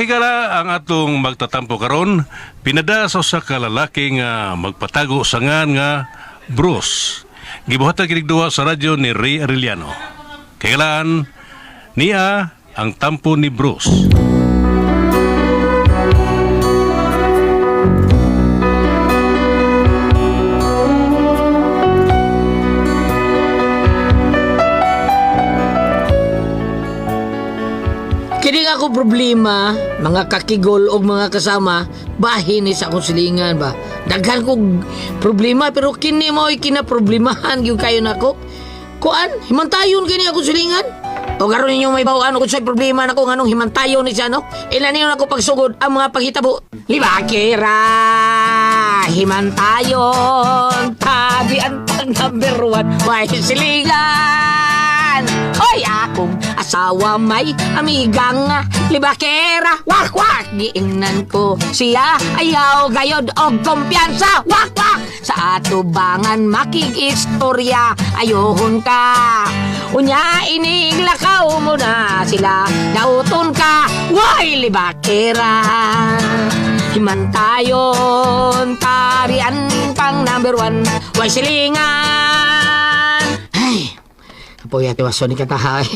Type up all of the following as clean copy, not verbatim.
Tinigala ang atong magtatampo karon, pinada sa usa ka lalaki nga magpatago sa ngan nga Bruce. Gibuhatan kining duwa sa radyo ni Ray Arellano. Kailan niya ang tampo ni Bruce. Kini nga ako problema, mga kakigol o mga kasama, bahin ni sa akong silingan ba. Daghan kong problema, pero kini mo kinaproblemahan yung kayo na ko. Kuan, himantayon kini akong silingan. O garon ninyo may bawaan kung sa'y problema na kung anong himantayon ni siya, no? Ilan ninyo na ko pagsugod ang mga paghitabo. Libakira, himantayon, tabi ang number 1, may silingan. Hoy, akong asawa may amigang libakera. Wak, wak! Giingnan ko siya ayaw gayod og kumpiyansa. Wak, wak! Sa atubangan makikistorya ayohon ka. Unya iniglakaw mo na sila. Dauton ka, way libakera. Himantayon, tarian pang number 1, way silingan. Ay, Poy ati waso ni katahay.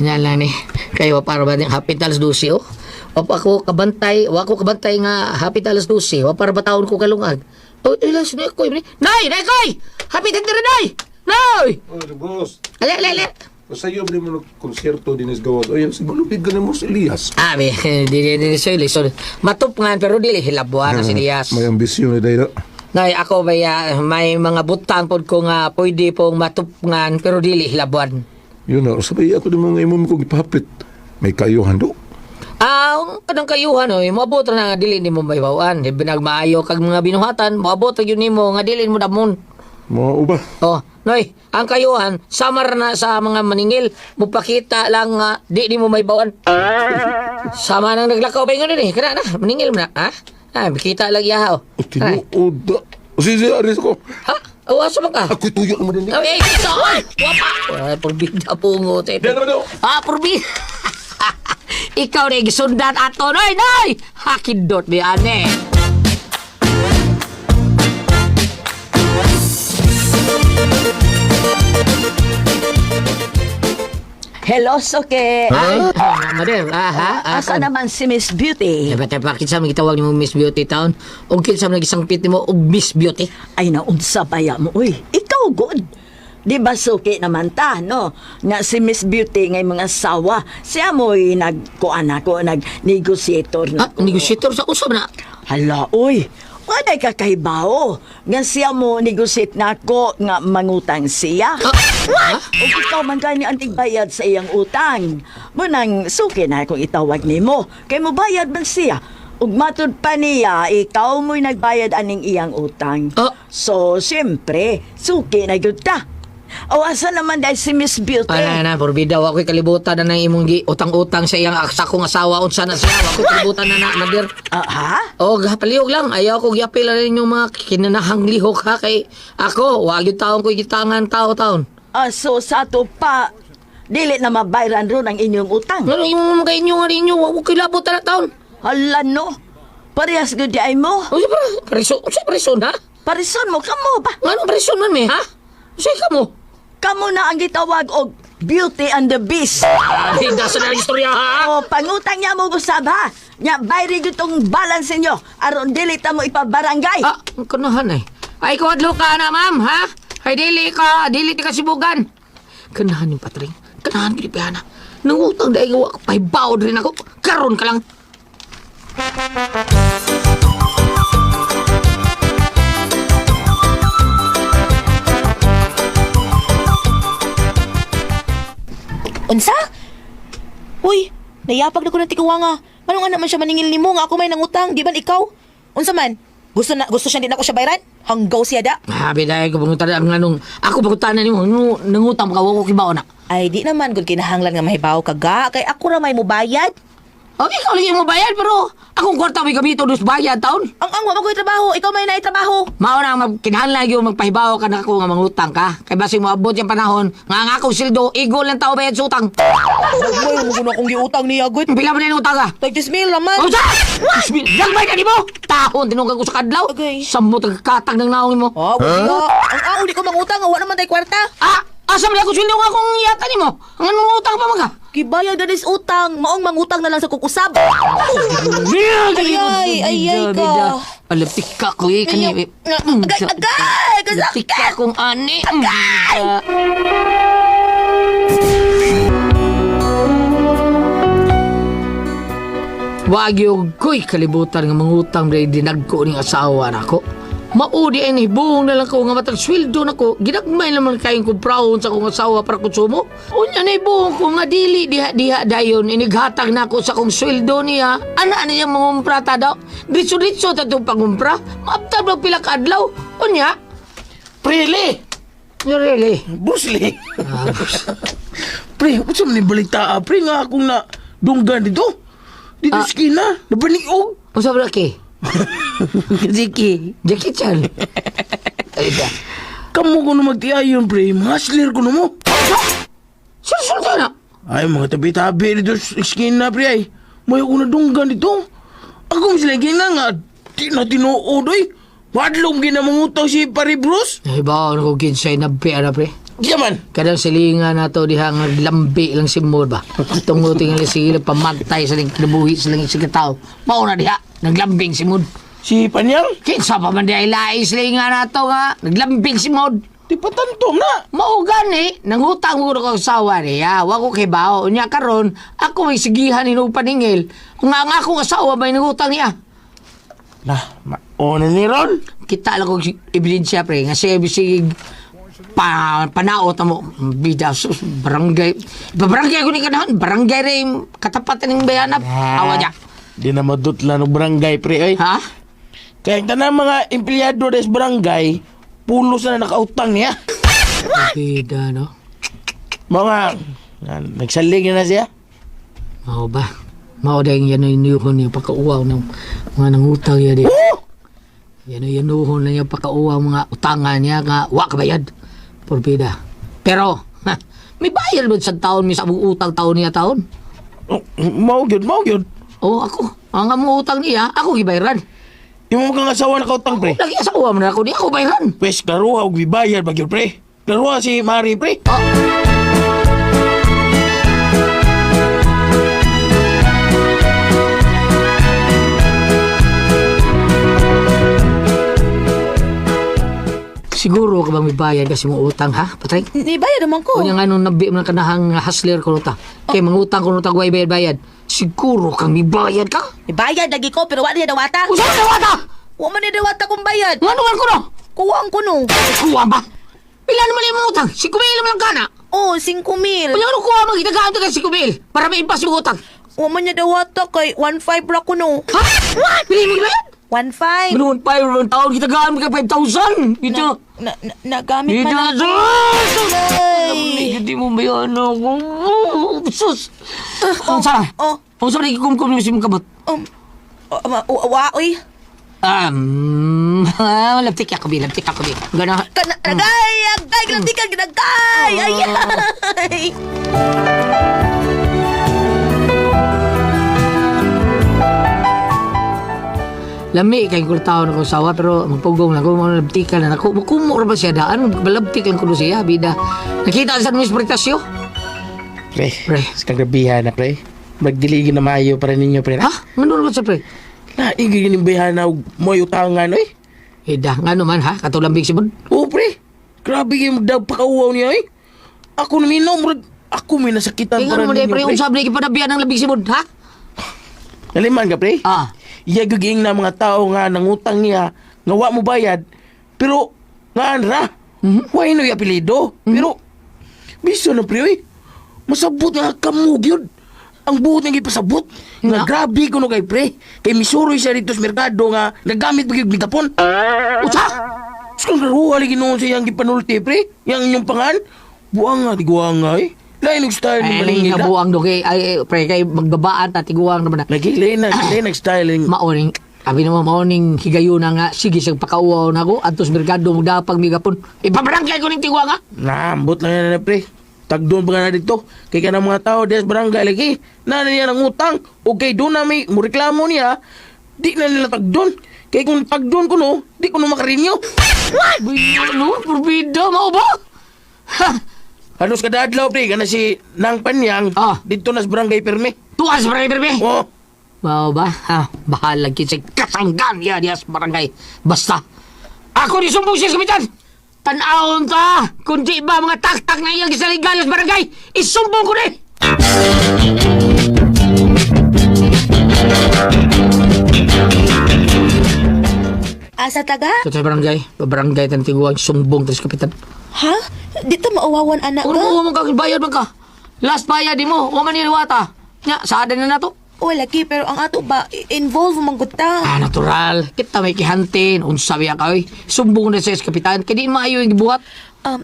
Nya lang ni kayo para ba ning hapit alas 12 oh. O ako kabantay, wa ko kabantay nga hapit alas 12. Wa para ba taon ko kalungag. O ilas ni ko ni. Nay, nay koy. Hapit diri nay. Nay. Oh, boss. Ale. Masayo ba mo ng konserto din is gawad? O yan, sigulupid ka na mo si Elias. Abi, di so matup nga pero dili hilabuan na si Elias. May ambisyon na dahil. Nay, ako ba may mga butang pod ko nga pwede pong matupngan pero dili hilabuan. Yun na, sabay ako din mga imong kong ipahapit. May kayuhan do. Ang kanang kayuhan oy, moabot ra na nga dili nimo maybawaan. Di binagmaayo kag mga binuhatan, moabot ra gyud nimo nga dili mo damon. Mga uba. Oh, noy, ang kayuhan samar na sa mga maningil, mupakita lang nga di nimo maybawaan. Sama nang naglakaw ba ngani ni? Kana na, maningil mo na, ha? Ah, makita lang yaha, oh. O tinuod. O sige, aris ko. Ha? Awas mo ka? Ako'y tuyo naman din. Ay, saan? Wapa! Ay, purbida pungot. Diyan naman daw. Ah, purbida. Ikaw na gisundan ato, noy, noy! Hakindot ni ane. Hello, Soke. Ay, madam, Asa naman si Miss Beauty? Bata, bakit sa mga gitawag ni mo Miss Beauty Town? O kinsa mo nagisangpit ni mo og Miss Beauty? Ay, naunsa baya mo. Uy, ikaw good. Di ba Soke naman ta, no? Nga si Miss Beauty ngay mga sawa. Siya mo'y nag-negotiator na. Negotiator sa usab na. Hala, uy. Waday kakahibao. Nga siya mo negotiate na ako nga mangutang siya. What? O ikaw man ka ni anting bayad sa iyang utang. Munang suki na kung itawag ni mo. Kay mo bayad man siya. Ug matud pa niya, ikaw mo'y nagbayad aning iyang utang. So, siyempre, suki na gyud ta. O asa naman dahil si Miss Beauty? Na, purbida, ako'y kalibutan na ng imong utang-utang sa iyang aksa kong asawa. Unsa na siya, ako'y kalibutan na nadir. Ha? O, palihog lang. Ayaw ko gyapil na rin yung mga kinanahang lihok ha. Kay ako, wag yung taon ko gitangan tao-taon. So, sa to pa, dili na mabayran ron ang inyong utang. Ano yung mga inyo nga rin nyo, wag ko kilabutan na taon. Hala no, parehas good ay mo. O, siya preso na? Parison mo, kamo ba? Anong preso man, me, ha? Siya ka mo? Kamo na ang gitawag og Beauty and the Beast. Hindi sa na istorya, ha? O, pangutang niya mo gusab ha. Nya, bayri gitong balance ninyo. Aron dili ta mo ipabarangay. Ang kanahan ay. Ay, kawadlo ka na, ma'am, ha? Ay, dili ti ka sibugan. Kanahan yung patring. Kanahan, Pilipihana. Nangutang dahil gawa ko, pahibawad rin ako. Karon ka lang. Unsa? Uy, nayapag na ko ng tikuwa nga. Manong anak man siya maningil ni mo nga ako may nangutang, di ba ikaw? Unsa man? Gusto siya din ako siya bayran? Hanggaw siya da? Habi dahil ko pangutan ang anong, ako pangutan na ni mo, nangutang ka, wako kibaw na. Ay, di naman, gud kinahanglan nga mahibaw ka ga, kay ako ra may mubayad. Okay, ikaw lang yung mo bayad, pero akong kwarta may gamito dos bayad taon. Ang wa ko trabaho, ikaw may naitrabaho. Mao na kinahanglan yung magpahibaw ka na ako nga mangutang ka. Kay basig mo abot yung panahon nga ang akong sildo igol lang tao bayad sa utang. Dagmay mo kuno akong giutang niya gud. Pila man yung utang ka? Tag 10,000 naman. O sa! Dagmay ka di mo! Tahon, tinunggan ko sa kadlaw. Okay. Samot ang katang ng naong mo. Ah, wala. Ang ako di ko mangutang, wa naman tay kwarta. Ah! Asa man ako sildo nga kung yata ni mo? Ang anong utang pa mga? Gibayad na dis utang, maong mangutang na lang sa kukusab. Ay, ka. Palapik ka ko eh. Agay, kasakit. Palapik ka kong ani. Wag yung ko'y kalibutan nga mangutang na dinagko ning asawa na ko. Maudi ay nibuong na lang ko nga matag sweldo na ko. Ginagmay naman kayong kumprahon sa kong asawa para konsumo. Unya na ibuong ko nga dili diha dayon. Inighatag na ako sa kong sweldo niya. Ana niya mangumpra ta daw. Ditso-ditso ta itong pangumpra. Maabtab lang pila ka adlaw. Unya. Prele! Really? Busli! Pre, ano sa manibalita pre nga akong na dunggan dito? Dito sa skina, nabaniog. O sabi na ki? Ziki, Jackie Chan. Ay da. kamo ko na magtiayon pre, hustler ko na mo. Susunod ka na. Ay, mga tabi-tabi dito sa skina pre ay. May ako na dunggan dito. Ako sila gina nga, di na tinuod ay. Wadlong ginamangutaw si Pari Bruce. Ay ba ako kinsay na na pre. Yaman. Kadang silingan na to dihang lambi lang si Mor ba. Tunguting lang sila pamantay sa ling kinabuhi sa langit sa katao. Mauna diha, naglambing si Mod. Si Panyang, Kinsa pa man diha ilai silingan na to nga, naglambing si Mod. di patantom na. Mao gani, nangutang ko ko asawa niya. Wa ko kay bao. Nya karon, ako may sigihan inog paningil. Kung nga ang akong asawa may nangutang niya. Nah, mauna ni Ron. Kita lang kong ebidensya pre, nga siya bisig panaot mo bida sus barangay barangay ko ni kanahan barangay rin katapatan ng bayanap awa niya Di na madutla ng barangay pre ay. ha Kaya ang tanang mga empleyado des barangay, pulos na nakautang niya. bida no Mga, nagsalig na siya. mao ba mao dahil yan yung inuhon niya pagkauwaw ng mga nangutang niya di yan yung inuhon na niya pagkauwaw mga utangan niya nga wa kabayad por bida pero may bayad ba sa taon may sabong utang taon niya taon Oh, mau yun. ako ang among utang niya ako gibayran Yung mga asawa nakautang pre. lagi sa uwa man ako di ako bayran Pwes, klaruha, huwag bibayad bagyo pre. Klaruha si Mari pre. siguro ka bang may bayad kasi mo utang ha patay Ni bayad naman ko. O nga nung nabi mo ng kanahang hustler ko nuta. Kaya mangutang ko nuta guay bayad. Siguro kang may bayad ka. Ni bayad lagi ko pero wa niya dawata. Usa na wata! Wa man niya dawata kung bayad. Nga naman ko no? Kuwang ko no. Kuha ba? Pila naman yung utang? Si Kumil naman lang kana. Oh, 5,000. Kanya ano kuha mo? Gitagaan ka si Kumil para may impas yung utang. Wa man niya dawata kay 1,500 ra ko no. Ha? Pili mo bayad? 1,500. Manuwan pa yung taon. Gitagaan mo ka 5,000. Ito. Nagamit Ito. man ako. Ay. Hindi mo bayan ako. Sus. Ang sa? Oh. Ang sa nakikumkum niyo si mong kabot? Wa oy. Labtik ako, Bi. Gana. Agay, ginagtikan, ginagay. Ay. Lami kay ko tao na ko sawa pero magpugong lang ko mga labtikan na ako. Kumura ba siya daan? Balabtik lang ko doon siya, bida. Nakita sa mga espiritasyo? Pre, Pre. sa kagabihan na pre. Magdiligin na maayo para ninyo pre. Ha? Ngano ba siya, pre? Na, igigin yung bihan na mo utangan oy. Ida, nga naman ha? Katulambig si Bud. Oo pre. Grabe kayo magdaw pakauwaw niya oy. Ako na minaw, ako may nasakitan Kaya para nga mo na, ninyo pre, pre. kung sabi na ipanabihan ng labig si Bud, ha? Naliman ka pre? Ah. Iyagiging na mga tao nga nangutang niya, nga wa mo bayad, pero nga anra, wa ino yung apelido. Pero, biso na pre, oy, masabot nga kamug yun. Ang buot nga ipasabot. Nga Nga? grabe ko no kay pre. Kay misuroy siya dito sa merkado nga nagamit bagay bitapon. Usa? Kung naruha lagi noon siya yung gipanulti pre, yang inyong pangan, buwang nga, tiguang nga eh. Lain ang style ni Ay, maningil. kabuang do kay ay pre kay magbabaan ta tiguang naman na. Lagi, lain ang style ni... Maoning abi naman maoning higayon na nga sige siyang pakauwaw na ko antos merkado mo dapag migapon. Ipabarangay ko ning tiguang nga. Naambot lang yan na pre. Tagdoon pa nga na dito. Kaya ka ng mga tao des barangay lagi. Na niya ng utang. Okay, doon na may reklamo niya. Di na nila tagdoon. Kaya kung tagdoon ko no, di ko no makarinyo. Ano? Purbida mo ba? Ha! Halos kada adlaw pre, kana si Nang Panyang. Ah. Dito na sa barangay Perme. Tuwas barangay perbe. Oh, Mao ba? Ha, bahala kita kasanggan ya dias barangay. Basta ako ni sumbong siya sa kapitan. Tan-awon ta. Kung di ba mga taktak na iyang isaligalas barangay, isumbong ko ni. Asa taga? Sa barangay tan tiguang sumbong tas kapitan. Ha? Dito maawawan anak Kung ka? mo ka bayad man ka. Last bayad di mo, wa man ni wata. Nya, sada na nato. O lagi, pero ang ato ba, involve man gud ta. Ah, natural. Kita may kihantin. Unsa biya ka, oy. Sumbong na sa kapitan. Kadi maayo yung gibuhat.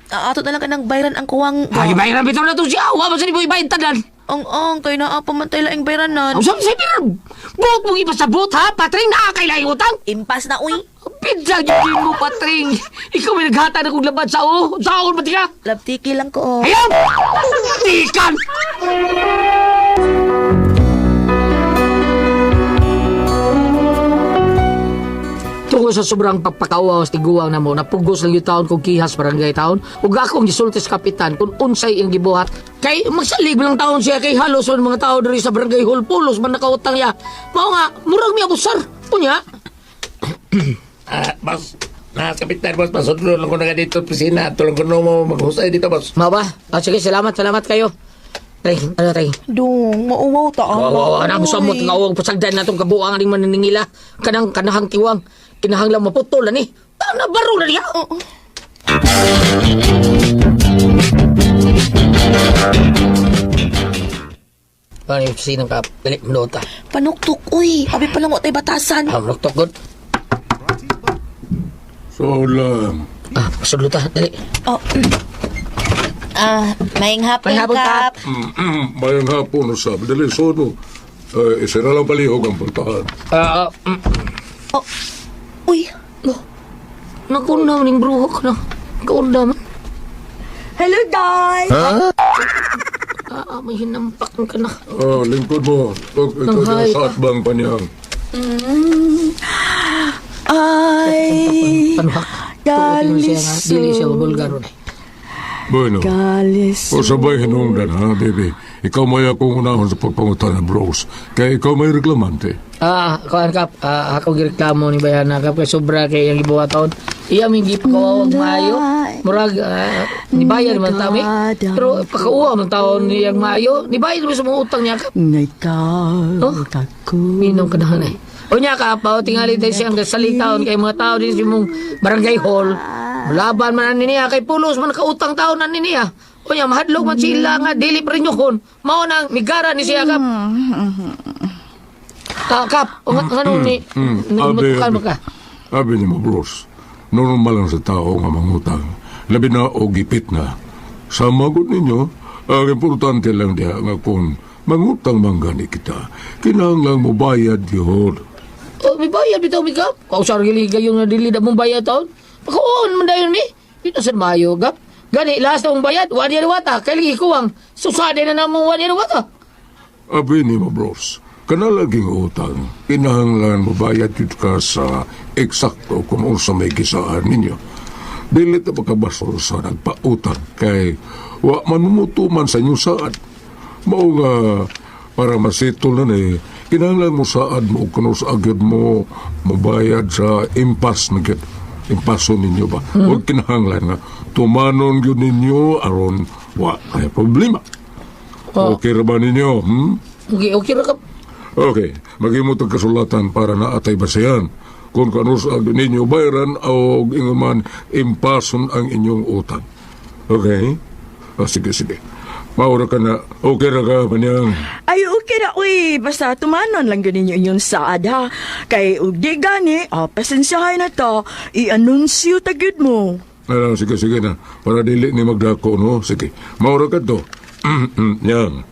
Ato na lang ka ng bayran ang kuwang... Ay, bayaran bitaw na to siya. Wa ba sa ni mo ibayad tanan? Ang kay naa pamantay laing bayranan. Ang sabi sa'yo, buhok mong ipasabot ha, Patring, nakakailang utang. Impas na, uy. Pidya, yun mo, Patring. Ikaw may naghata na kong laban sa o. Saan ba tiya? Labtiki lang ko. Ayan! Tikan! Tungkol sa sobrang pagpakawaw sa tiguang na mo, napugos lang yung taon kong kihas barangay taon, ug akong gisulti sa kapitan kung unsay ang gibuhat. Kay magsalig lang taon siya kay halos ang mga tao diri sa barangay hall pulos man nakautang ya. Mao nga, murag mi abusar. Unya? Boss, kapitan, boss, pasudlo lang ko na dito opisina. Tulong ko mo maghusay dito, boss. Mao ba? Sige, salamat kayo. Tay, tay? Dong, mauwaw ta. Oo, na musamot nga awang pasagdan natong kabuang aning maniningila. Kanahang tiwang. Kinahanglang maputol na ni. Tana baro na niya. Ano yung sinong ka? Dali, manota. Panuktok, uy. Abi pa lang mo tayo batasan. Manuktok good. So lang. Pasudlo ta. Dali. Maing hapon, Maing hapon, Kap. Mayang hapon, sabi. Dali, so no. Isira lang palihog ang puntahan. Uy, Nakuna maning bruhok na. Kaunda man. Hello, guys! May hinampak ka na. Lingkod mo. Ikaw Nanghay dyan sa atbang panyang. Ay, Panuhak. galis. Dili siya bulgaro na. Bueno. Galis. O sabay hinungdan, ha, baby? Ikaw may akong unahon sa pagpangutan ng bros. Kaya ikaw may reklamante. Kuan Kap, ako gireklamo ni Bayana Kap kay sobra kay yang gibuhaton. Iya may gipakawag maayo. Murag ni bayad man tami. Pero pakauwa man taon ni yang maayo, ni bayad mo sa mga utang niya Kap. Ngayon, Oh? ako. Minom ka na eh. O niya Kap, tingali tayo siyang salitaon kay mga tao din sa mong barangay hall. Laban man niya kay pulos man kautang taon na niya. O niya mahadlok man sila nga dili pa rin yun. Mao nang migara ni siya Kap. Kap, o nga ano ni nagmutukan mo ka? Abi ni mo, bros. Normal lang sa tao nga mangutang. Labi na o gipit na. Sa magot ninyo, ang importante lang diya nga kung mangutang manggani kita, kinahanglang mo bayad yun. Oh, may bayad bitaw mi Kap. Kausar gili gayon na dili da mong bayad taon. Pakaon man dayon ni. Dito sa Mayo Kap. Gani last mong bayad, wani na wata. Kay lagi kuwang susade na namong wani na wata. Abi ni mo, bros. Kanalaging utang, kinahanglan mo bayad yun ka sa eksakto kung unsa may gisaan ninyo. Dili ta pagkabasol sa nagpautang kay wa manumuto man sa inyo saad. Mao nga para masitol na ni kinahanglan mo saad mo kung sa agad mo mabayad sa impas na gid. Impaso ninyo ba? Huwag kinahanglan nga tumanon yun ninyo aron wa kaya problema. Okay ra ba ninyo? Okay ra Kap. Okay, magimot ang kasulatan para naatay basayan. Kung kano sa ninyo bayaran o ingon man impason ang inyong utang. Okay? Sige. Maura ka na. Okay ra ka, Panyang. Ay, okay na, uy. Basta tumanon lang ganin yung saad, ha. Kay, ugdi gani, pasensyahay na to. I-anunsyo tagid mo. Sige na. Para dili ni magdako, no? Sige. Maura ka to. Yan.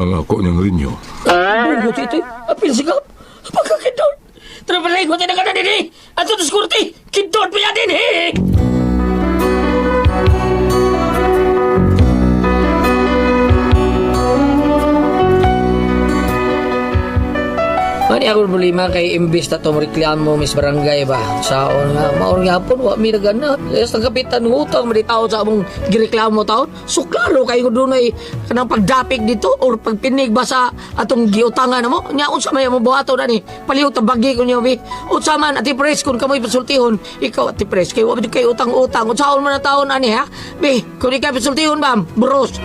Ang ako niyang rinyo. Bugo tito, apil sikap. Pagkakindol. Trapalay ko tinaga na din eh. At ito skurti, kindol pa yan din eh. Mani ako problema kay imbis na itong reklamo Miss Barangay ba? Saon nga, maor nga po, wa mi naganap. Yes, ang kapitan ng utang, manitaw sa among gireklamo taon. So, klaro kayo doon ay kanang pagdapig dito or pagpinig ba sa atong giutangan mo? Nya, unsa may mo buhato na ni? Palihog tabagi ko niyo, bi. Unsa man, ati pres, kung kamoy pasultihon, ikaw ati pres, kayo wabid kayo utang-utang. Unsa man na taon, ani ha? Bi, kung ikaw pasultihon ba, bros.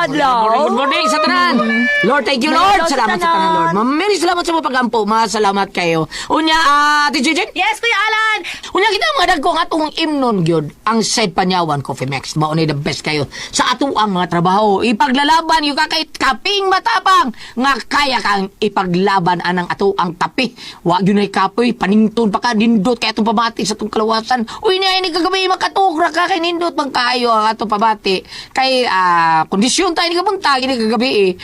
Good morning sa tanan. Lord, thank you, Lord. Salamat sa tanan, Lord. Mary, salamat sa mga pagampo. Masalamat kayo. Unya, Ate Jujin? Yes, Kuya Alan! Unya, kita mga dagkong atong imnon, gyud ang Said Panyawan Coffee Max. Maunay the best kayo sa ato ang mga trabaho. Ipaglalaban yung kakay kaping matapang nga kaya kang ipaglaban anang ato ang tapi. Wag yun ay kapoy, panington pa ka, nindot kaya itong pabati sa itong kalawasan. Uy, na ini kagabi makatukra ka kay nindot bang kayo ang atong pabati. Kay, kondisyon tayo ni kapunta, gini kagabi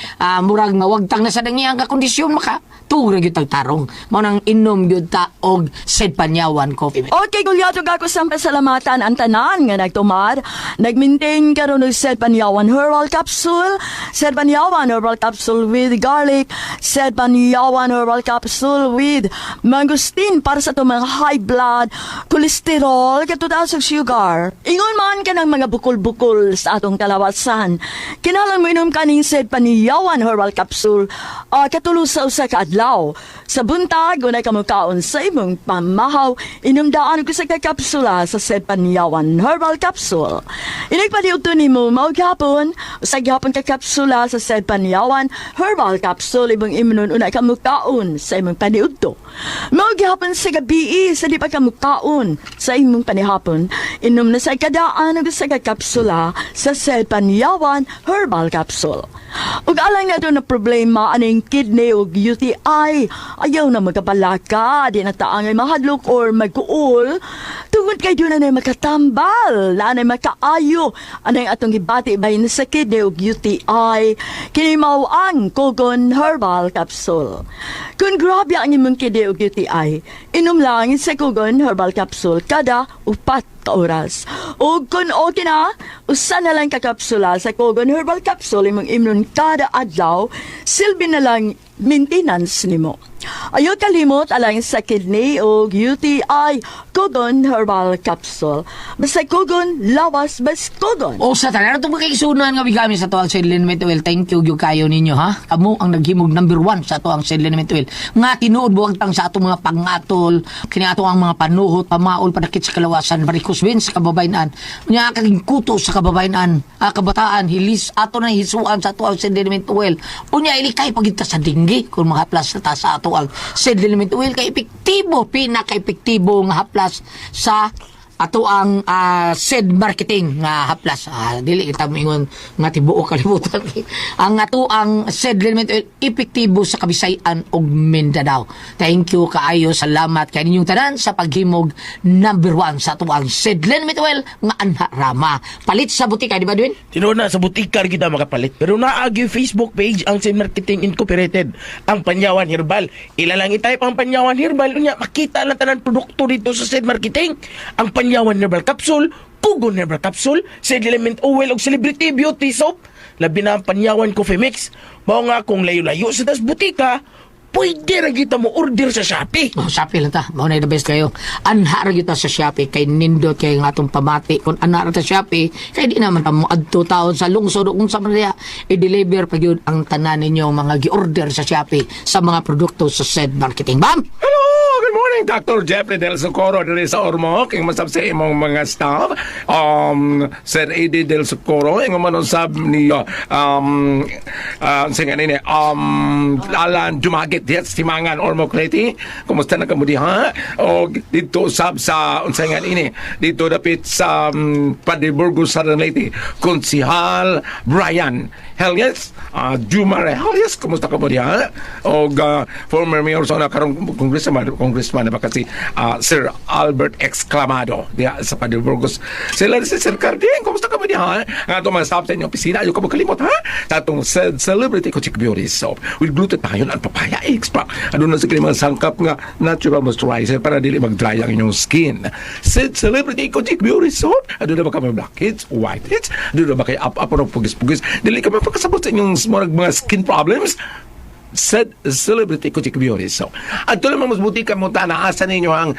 murag nga wagtang na sa dangiyang kakondisyon maka turag yung tagtarong. Maunang inom yun ta og Said Panyawan Coffee Max. Okay, kulyato ako sa pasalamatan ang tanan nga nagtumar. Nag-maintain karon ng Said Panyawan Herbal Capsule, Said Panyawan Herbal Capsule with garlic, Said Panyawan Herbal Capsule with mangosteen para sa itong mga high blood, cholesterol, katutas ng sugar. Ingon man ka ng mga bukol-bukol sa atong kalawasan. Kinalang mo inom kaning Said Panyawan Herbal Capsule katulo sa usa ka adlaw. Sa buntag, unay kamukaon sa imong pamahaw, inumdaan ko sa kakapsula sa Said Panyawan Herbal Capsule. Inagpaliw to ni mo maugapon, sa gapon kakapsula sa Said Panyawan Herbal Capsule, ibang imunon unay kamukaon sa imong paniudto. Maugapon sa gabi, sa di pa kamukaon sa imong panihapon, inom na sa kadaan sa kakapsula sa Said Panyawan Herbal Capsule. Ug alang na doon na problema aning kidney ug UTI, ayaw na magkabalaka, di na taangay mahadlok or magkuol, tungod kay doon na makatambal, na makaayo, anay atong gibati bayin sa kidney ug UTI, kinimaw ang Kogon Herbal Capsule. Kung grabe ang imong kidney ug UTI, inom lang sa Kogon Herbal Capsule kada 4 ka oras. O kung okay na, usa na lang kakapsula sa Kogon Herbal Capsule imong imnon kada adlaw, silbi na lang maintenance nimo. Ayaw kalimot alang sa kidney o UTI, Kogon Herbal Capsule. Basta Kogon, lawas bas Kogon. O sa tanan, itong makaisunan nga bigami sa to ang Said Liniment Oil. Thank you kayo ninyo ha. Amo ang naghimog number 1 sa to ang Said Liniment Oil. Nga tinuod buwag tang sa atong mga pangatol, kini ato ang mga panuhot, pamaol, padakit sa kalawasan, varicose veins sa kababayan. Nga kaging kuto sa kababayan, kabataan, hilis, ato na hisuan sa to ang Said Liniment Oil. Unya ilikay pagita sa dinggi kung mga plus na ta sa ato ang Said Liniment Oil kay epektibo, pinaka-epektibo nga haplas sa ato ang said marketing nga haplas. Dili kita moingon nga tibuok kalibutan. Ang ato ang said Liniment Oil epektibo sa Kabisayan ug Mindanao. Thank you kaayo, salamat kay ninyong tanan sa paghimog number 1 sa ato ang said Liniment Oil nga anha rama. Palit sa butika, di ba Edwin? Tinuod na sa butikar kita makapalit. Pero naagi Facebook page ang Said Marketing Incorporated, ang Panyawan Herbal. Ilalang i-type ang Panyawan Herbal, unya makita lang tanan produkto dito sa Said Marketing. Ang Panyawan Herbal Capsule, Kogon Herbal Capsule, Said Element Oil ug Celebrity Beauty Soap, labi na ang Panyawan Coffee Mix. Mao nga kung layo-layo sa tas butika, pwede ra kita mo order sa Shopee. Shopee lang ta. Mauna the best kayo. Anha ra kita sa Shopee kay nindot kay nga atong pamati. Kung anha ra ta Shopee, kay di naman ta mo adto taon sa lungsod kung sa man i-deliver pa gyud ang tanan ninyo mga gi-order sa Shopee sa mga produkto sa Said Marketing. Bam! Hello! Good morning, Dr. Jeffrey Del Socorro diri sa Ormoc. Ing masab sa imong mga staff. Sir Eddie Del Socorro, ing manusab niyo singa nini Alan Jumagit yes Timangan Ormoc Leti. Kumusta na kamo diha? O dito sab sa unsa ini dito dapit sa Padiburgos sa Leti. Konsihal Brian Helyes, Jumare Helyes, kumusta ka mo diha? O former mayor sa karong congressman na ba kasi Sir Albert Exclamado diha sa Padre Burgos. Sila si Sir Carding, kumusta ka mo diha? Nga itong mga staff sa inyong opisina, ayaw ka magkalimot ha? Sa itong Celebrity Kochik Beauty Soap with glutathione and papaya extract. Ano na sa mga sangkap nga natural moisturizer para dili mag-dry ang inyong skin. Celebrity Kochik Beauty Soap, ano na ba kami blackheads, whiteheads, ano na ba kayo up ng pugis-pugis, dili kami pagkasabot sa inyong mga skin problems. Celebrity Kochik Beauty Soap. At ito naman mas buti ka mo asa ninyo ang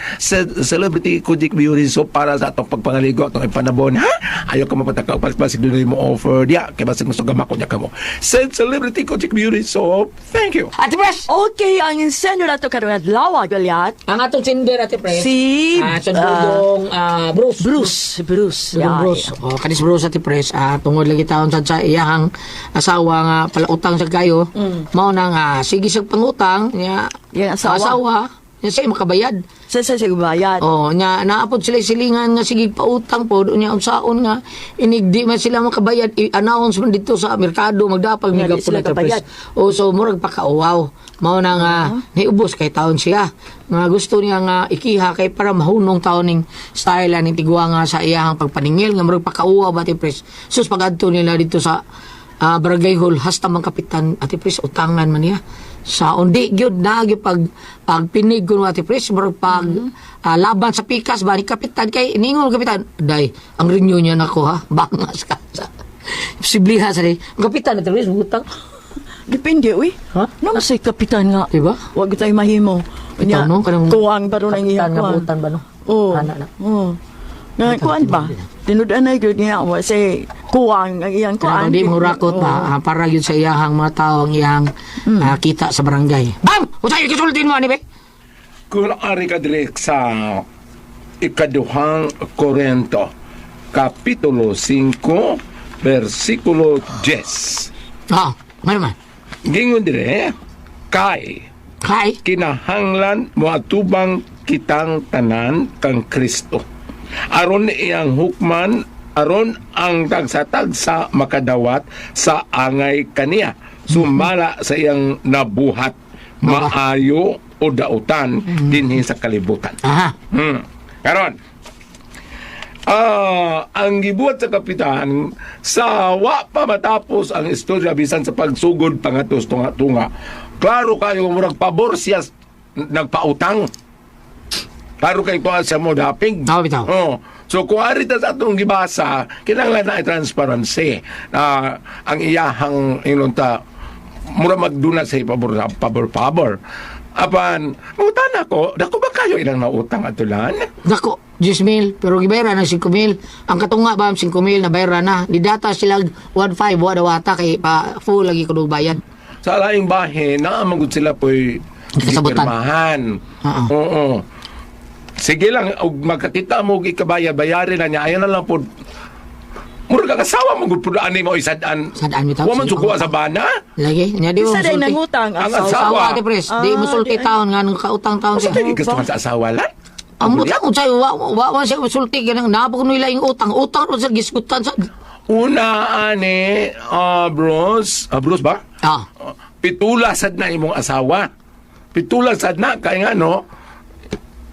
Celebrity Kochik Beauty Soap para sa atong pagpangaligo atong ipanabon ha? Ayaw ka mapatakaw palit-palit doon mo offer diya kaya basig gusto gamako niya ka mo. Celebrity Kochik Beauty Soap. Thank you. Ate Pres! Okay, ang sender na ito karong adlaw, Goliath. Ang atong sinder, Ate Pres. Si... Sundudong Bruce. Bruce. Yung Bruce. O, kanis Bruce, Ate Pres. Tungod lagi taon sa iyahang asawa nga palautang sa kayo. Mao na nga, sige sa pangutang, niya, Yung asawa. niya siya makabayad. Sa bayad. O, niya, naapod sila silingan nga sige pautang po, niya unsaon nga, inigdi man sila makabayad, i-announce man dito sa merkado, magdapag, Nga, di mga sila Ate Pres. kabayad. O, so, murag pakauwaw. Mao na nga, niubos kay taon siya. Nga gusto niya nga ikiha kay para mahunong taon ning style ning tigwa nga sa iyahang pagpaningil nga murag pakauwaw ba Ate Pres. Sus pag-adto nila dito sa Barangay Hall hasta mang kapitan Ate Pres utangan man niya sa undi gyud na gyud pagpinig kun Ate Pres murag pag laban sa pikas ba ni kapitan kay ningon kapitan day ang renew niya nako ha bangas ka sa posibliha sa ni ang kapitan Ate Pres butang Depende, uy. Ha? Naman sa'y kapitan nga. diba Huwag tayo mahimo. Ikaw, no? Kanang Kuwang pa ron ang kapitan iyang nga kuwang. butan ba no Oo. Ana na. Oo. Nga, kuwang ba? Tinudan na yun niya. Kasi kuwang ang iyang kuwang. Hindi mo rakot ba para yun sa iyahang mga tao ang iyahang kita sa barangay. Bam! Usay kisultin mo ani be? Kung ari ka direk sa ikaduhang Korento, Kapitulo 5, versikulo 10. Ah, ano man? Gingon dire, kay kinahanglan mo atubang kitang tanan kang Kristo. Aron iyang hukman, aron ang tagsa-tagsa makadawat sa angay kaniya. Sumala sa iyang nabuhat, maayo o dautan dinhi sa kalibutan. Aha. Karon, ang gibuhat sa kapitan sa wa pa matapos ang istorya bisan sa pagsugod pangatos tunga-tunga. Klaro kayo murag pabor siya nagpautang. Klaro kayo to siya mo daping. Bitaw. Oh. So kung ari ta sa atong gibasa, kinahanglan na transparency. Ang iyahang inunta mura magduna sa pabor. Apan, mangutan ako, dako ba kayo ilang nautang atulan? Dako, 10,000, pero gibayra na 5,000. Ang katunga ba 5,000 na bayra na. Di data sila 1,500 wada kay pa full lagi kuno bayad. Sa laing bahin, naamagod sila po'y Kasabutan. pirmahan. Oo. Sige lang, magkakita mo ikabayad-bayari na niya, ayan na lang po. Mura ka kasawa mo gud pud ani mo isadaan. Sadaan bitaw. Wa man sukuha sa bana. Lagi, nya di mo Isa day musulti. nangutang. Ang asawa. asawa. Asawa Ate Pres, di musulti taon nga nung kautang taon Sa siya. tingin gusto man sa asawa lang. Ang utang unsay wa siya musulti ganang napag nuila ing utang ro sa gisgutan sa. Una ani, bros ba? Pitula sad na imong asawa. Pitula sad na kay nga no.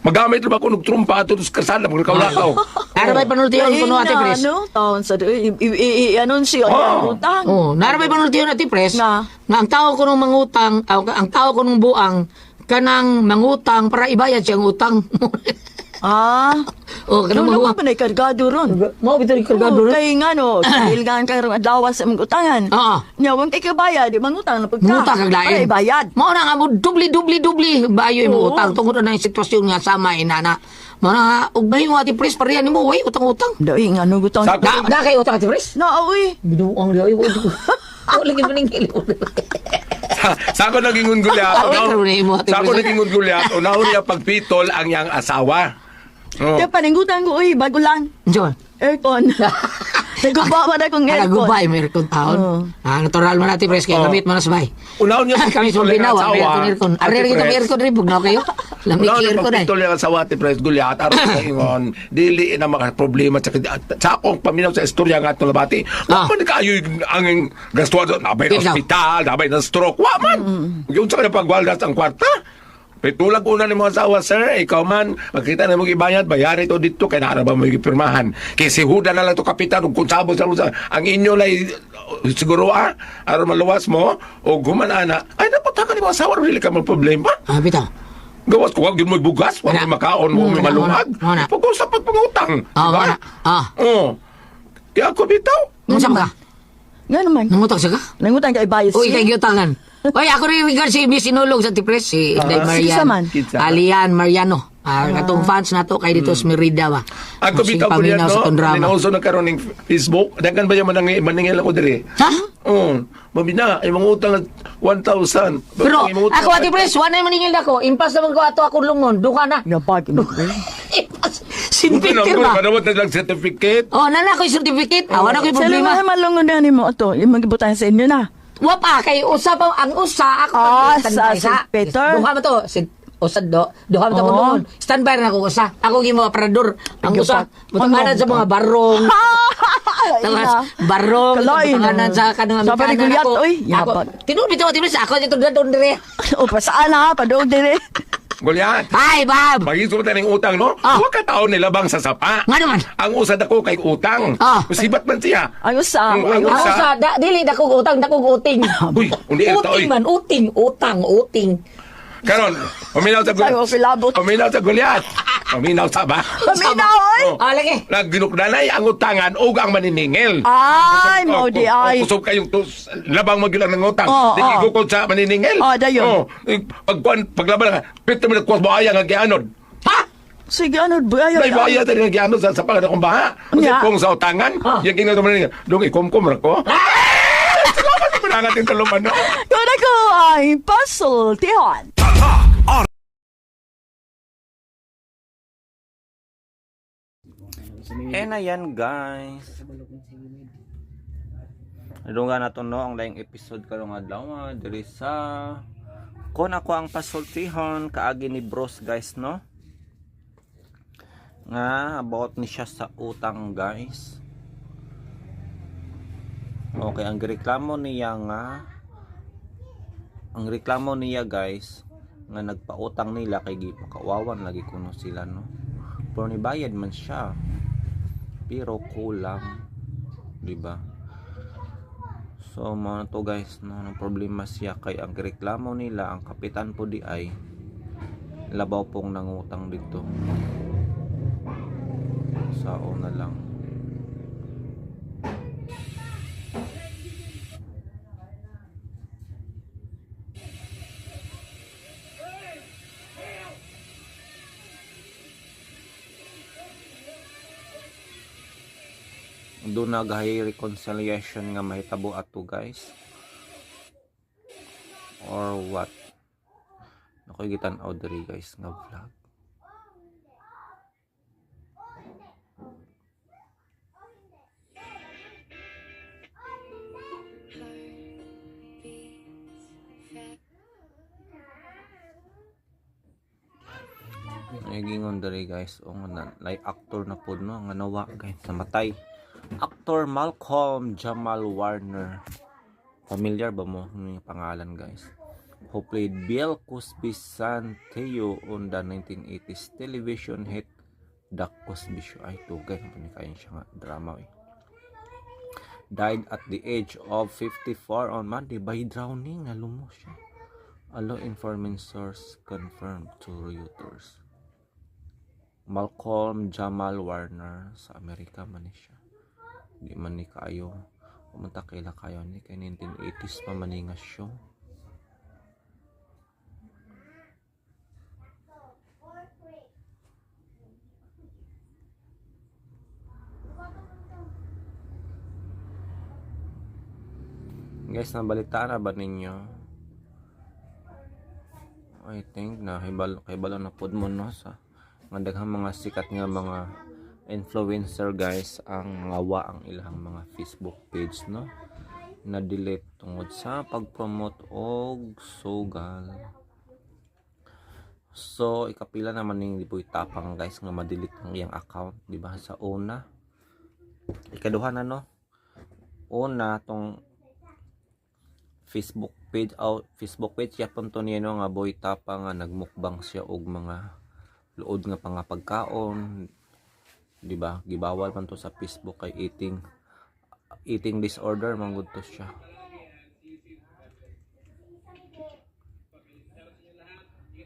Magamit ba ko ng trumpa ato sa kasada magkaulakaw. Narabay panultiyon kuno Ate Pres. Ano? Taon sa i-anunsyo ang utang. Oh, narabay panultiyon Ate Pres. Na. Na ang tao ko nung mangutang, ang tao ko nung buang kanang mangutang para ibayad siyang utang. Oh, kanang Ano mahuwang. pa na kargado ron? Mo bitaw kargado ron. Kay nga no, ilgan ka ron adlaw sa mga utangan. Oo. Nyawang kay kabayad, di mangutang na pagka. Mangutang kag lain. Para ibayad. Mo na nga mo dubli bayo mo Oo. utang tungod na yung sitwasyon nga sama inana. Mo na nga ug bayo mo Ate Pres pareha nimo way utang-utang. Dai nga no gutang. Sa- Da kay utang Ate Pres. Na uy. Binuang di ay lagi maningil. Sa ako naging ungulyat. Karon na imo Ate Sa ako Pres. naging ungulyat. Unahon niya pagpitol ang yang asawa. Oh. Kaya paningutang ko uy, bago lang. John. Aircon. Nagubba man akong aircon. Nagubay may aircon taon. Oo. Natural man Ate Pres kay Oo. gamit man na sabay. Unahon niya Kami pagpitol sulbi ang na wa asawa. aircon. Ate Ari kita Pres. aircon ribog na kayo. Lamikir ko na. Pagpitol yung sawati pres gulyat aron sa ingon dili na mga problema sa akong paminaw sa istorya nga itong labati. Wa man kaayo ang gasto nabay na Ikaw. hospital, nabay na stroke. Wa man. Yung sa kanang pagwaldas ang kwarta. Petulag una ni mga asawa, sir, ikaw man, makita na mong ibayad, bayari to dito, kaya naara ba mo ipirmahan. Kaya si Huda na lang to kapitan, kung sabo sa ang inyo lay siguro aron maluwas mo, o gumanana, ay napatakan ni mga asawa, really ka mga problema. Ah, bitaw. Gawas ko, wag yun mo bugas, wag yun makaon mo, may maluwag. Wala. Pag-usap at pangutang. Ah, diba? wala. Ah, Oo. Kaya ako bitaw. nasa ka? Nga naman. Nangutang siya ka? Nangutan kay bayad Uy, siya. kay Gyutangan. Uy, ako rin regard si Miss Sinulog sa Tipres, si Inday Kinsa man? Marian. Alian Mariano. Katong fans na to, kay dito sa Merida ba? Ako Ang bitaw ko niya, paminaw sa no? tong drama. Ninauso na karon ng Facebook. Dagan ba yung maningil ako diri? Ha? Oo. Mabina, ay mga utang 1,000. Pero Ang mga utang- ako, Ate Pres, wala yung maningil na ko. Impas naman ko ato akong lungon. Duka na. Nga pag. Impas. Sin Bukan Peter ako, ba? kanawat na lang certificate. Oh, nana ko yung certificate. Awan ako yung Sa problema. naman malungon na ni mo ito. Yung magibutan sa inyo na. Wapa, kay usa pa, ang usa, ako. Sa St. Peter. Duha mo to, usad do. Duha mo to Oo. noon. Standby na ako usa. Ako gimo aparador. Ang usa, mutanganan Ano? sa mga barong. Tapos, barong, Kalain. mutanganan sa kanang Sa panigulyat, oy, Ako, yapat. tinubit ako, tinubit ako dito doon dire. O, pasaan na ha, padoog din eh. Goliath. Hi, Bob! Magisulot na ng utang, no? Ah. Huwag ka tao nilabang sa sapa. Nga naman. Ang usad ako kay utang. Ah. Sibat man siya. Ang usa. Ang Ako usa. sa, dili, dakong utang, dakong uting. Uy, hindi ito, Uting oy. man, uting, utang, uting. Karon, paminaw sa Sayo, pilabot. Paminaw sa Goliath. Paminaw sa ba? Paminaw, oy! Oh. Ah, lagi. Nagginukdanay ang utangan o ang maniningil. Ay, mo di ay. Kusog kayong labang magilang ng utang. Oo, Di oo. igukod sa maniningil. Dayon. Paglaban na, pito mo na kuwas mo ayang ang gianod. Ha? Sige, ano, bayaw. May bayad na rin ang gianod sa pangalan kong baha. Kasi Nya. kung sa utangan, yung ginagawa mo rin, doon ikumkum ra ko. Salamat sa pinangat yung taluman, no? Kung ako ay puzzle, tihan. Na yan guys. Nadunggan na to no ang laing episode karong adlaw diri sa kon ako ang pasultihon kaagi ni Bros guys no. Nga about ni siya sa utang guys. Okay, ang reklamo niya guys nga nagpautang nila kay gipakawawan lagi kuno sila no. Pero nibayad man siya. Pero kulang, 'di ba? So mo to guys, no, ang problema siya kay ang reklamo nila, ang kapitan po di ay labaw pong nangutang dito. Sao na lang. Doon nagahay reconciliation nga mahitabo ato guys, or what nakoy gitan-aw diri guys nga vlog. Nagingon diri guys o nga like actor na pod no nga nawa guys namatay. Actor Malcolm Jamal Warner. Familiar ba mo ng pangalan guys? Who played Bill Cosby's son Theo on the 1980s television hit The Cosby Show. Ay, tugay na panikain siya nga drama eh. Died at the age of 54 on Monday by drowning. Nalumos siya. A law enforcement source confirmed to Reuters. Malcolm Jamal Warner sa Amerika man ni siya. Di man ni kayo pumunta kaila kayo ni kay 1980s pa man nga show. Guys, nabalitaan na ba ninyo? I think na hibalo na pod mo no sa nga daghang mga sikat nga mga influencer guys ang ngawa ang ilang mga Facebook page no na delete tungod sa pag-promote og sugal. So ikapila naman ning Boy Tapang guys nga ma-delete ang iyang account, di ba? Sa una, ikaduha na no. Una tong Facebook page ya punto niya no nga Boy Tapang nga nagmukbang siya og mga luod nga pang pagkaon, di ba? Gibawal man to sa Facebook kay eating disorder man gud to siya.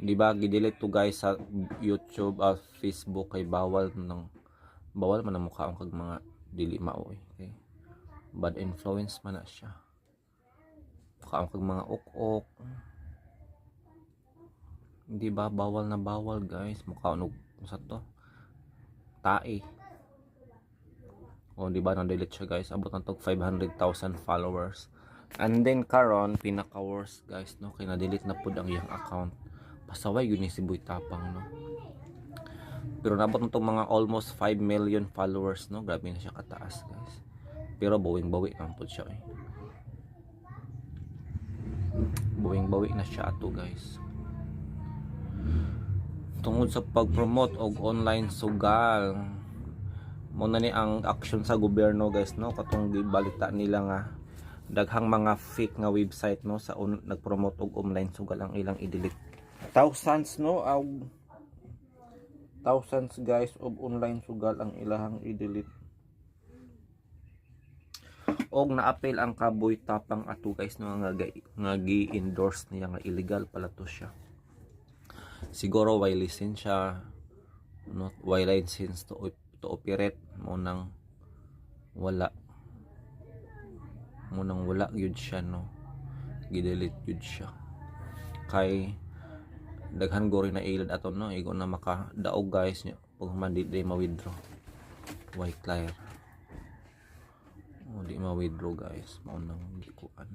Di ba gidelete to guys sa YouTube at Facebook kay bawal man ang mukhaon kag mga dili mao okay. Bad influence man na siya. Mukhaon kag mga ok-ok. Di ba bawal na bawal guys, mukhaon og sa to tae. O di ba na-delete siya guys, abot na tog 500,000 followers. And then karon pinaka worst guys no, kay na-delete na pud ang iyang account. Pasaway yun si Boy Tapang no. Pero nabot na itong mga almost 5 million followers no. Grabe na siya kataas guys. Pero bawing-bawi ang po siya Bawing-bawi na siya ato guys. Tungod sa pag-promote og online sugal, muna ni ang action sa gobyerno guys no. Katong gibalita nila nga daghang mga fake nga website no sa nagpromote og online sugal ang ilang i-delete. Thousands guys of online sugal ang ilahang i-delete. Og na-appeal ang Boy Tapang ato guys no nga gi-endorse niya nga illegal pala to siya. Siguro why lisensya no, why license to operate mo nang wala gyud siya no. Gi-delete gyud siya. Kay daghan gori na ilad ato no, igo na makadaog guys nyo pag mandi di ma-withdraw. Why clear? Di ma-withdraw guys, maunang gikuan.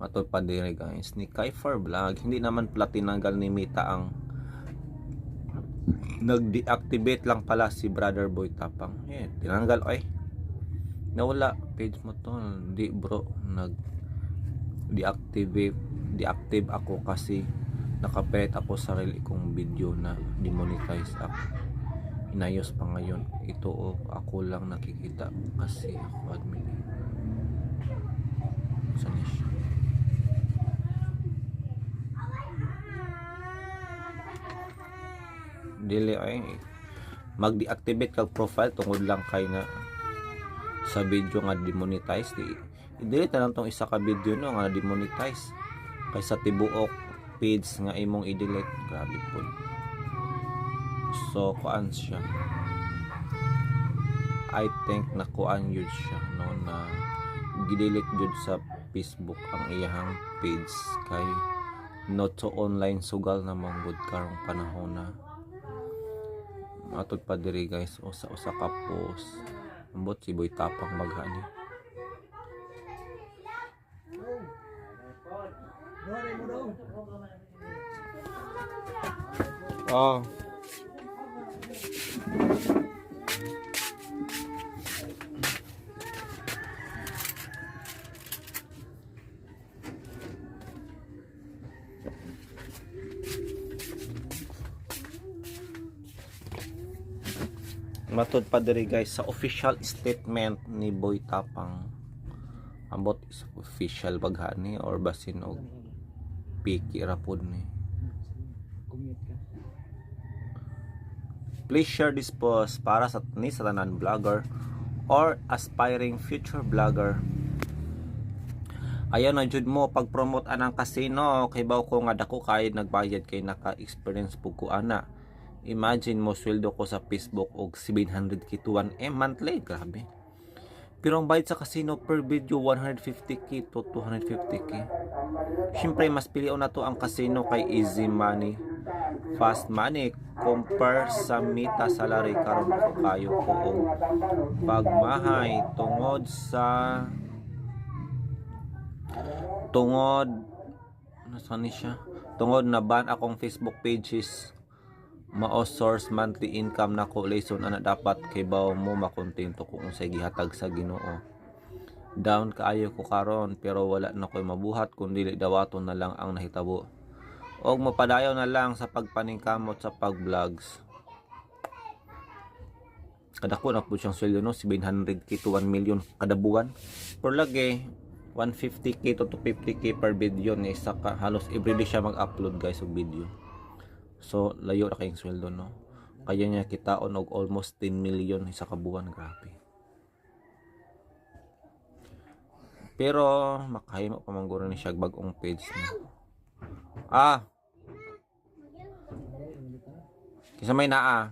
Matod pa dire guys ni Kaifer Vlog, hindi naman pala tinanggal ni Mita ang nag-deactivate lang pala si Brother Boy Tapang. Tinanggal nawala page mo to. Di bro, deactive ako kasi nakapelit ako sa sarili kong video na demonetize ako. Inayos pa ngayon ito ako lang nakikita kasi ako admin. Saan siya? Dili mag-deactivate kag profile tungod lang kay na sa video nga demonetize i-delete na lang tong isa ka video no nga demonetize kaysa tibuok page nga imong i-delete. Grabe po. So kuan siya, I think na kuan yun siya no na gidelete jud sa Facebook ang iyang page kay not to online sugal na manggod karong panahon na. Matod pa diri guys usa ka post ambot si Boy Tapang maghani. Matod pa diri guys sa official statement ni Boy Tapang, ambot is official baghani or basin og piki ra pud ni. Please share this post para sa tanan vlogger or aspiring future vlogger. Ayaw na jud mo pag-promote anang casino kay baw ko nga dako kay nagbayad kay naka-experience pug ko ana. Imagine mo sweldo ko sa Facebook og 700k to 1M monthly, grabe. Pero ang bayad sa casino per video 150k to 250k. Siyempre mas pilion na to ang casino kay easy money, fast money compare sa Mita salary karon ko kayo ko og pagmahay tungod na ban akong Facebook pages mao source monthly income nako lesson ana dapat kay bawo mo makontento kung unsay gihatag sa Ginoo. Down kaayo ko karon pero wala na ko'y mabuhat kun dili dawaton na lang ang nahitabo. Og mapadayon na lang sa pagpaningkamot sa pag-vlogs. Kadako na po siyang sweldo no, 700k to 1 million kada buwan. Pero lagi 150k to 250k per video ni isa ka, halos everyday siya mag-upload guys og video. So layo ra kayong sweldo no. Kaya niya kitaon og almost 10 million isa ka buwan, grabe. Pero makahimo pa man guro ni siya bag-ong page no. Kisa may naa.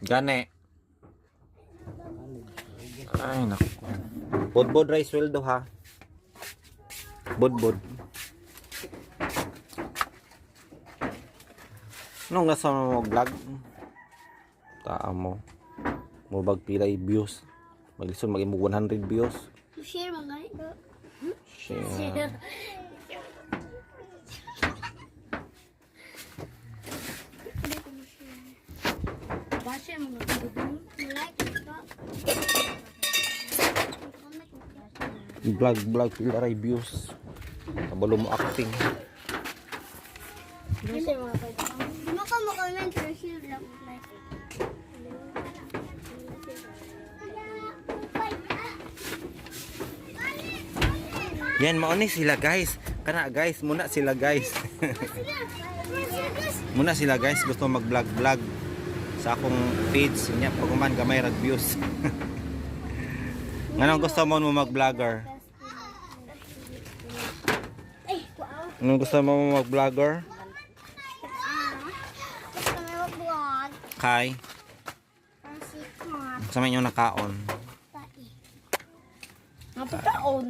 Gane. Ay naku. Bodbod rice sweldo ha. Bodbod. Nung nasa mo vlog, taa mo. Mo bag pilay views. Maglisod maging 100 views. Share mga ganito. Share. Share mga ganito. Like, Vlog pilay views. Kabalo mo acting. share mga ganito. Di mo ka comment pero share lang. Like. Yan mao ni sila guys. Kana guys, muna sila guys. Muna sila guys, gusto mag-vlog sa akong page niya pag man gamay rag views. Nganong gusto mo mag-vlogger? Anong gusto mo mag-vlogger? Gusto mo mag-vlog. Kay Ang sikot. sa man yung nakaon. Ang pagkaon.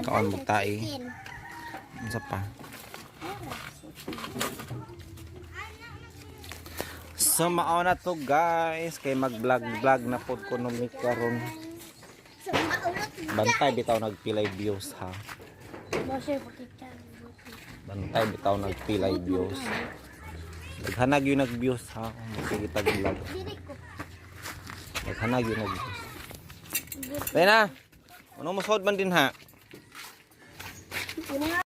Kaon bugtai. Unsa pa? So mao na to guys, kay mag-vlog na pod ko nung karon. So, maulot. Bantay bitaw nagpilay views ha. Share pakita. Bantay bitaw nagpilay views. Naghanag yung nag-views ha. Sige tag-vlog. Dili ko. Naghanag yung nag-views. Tayo na. Ano masod man din ha? Una nga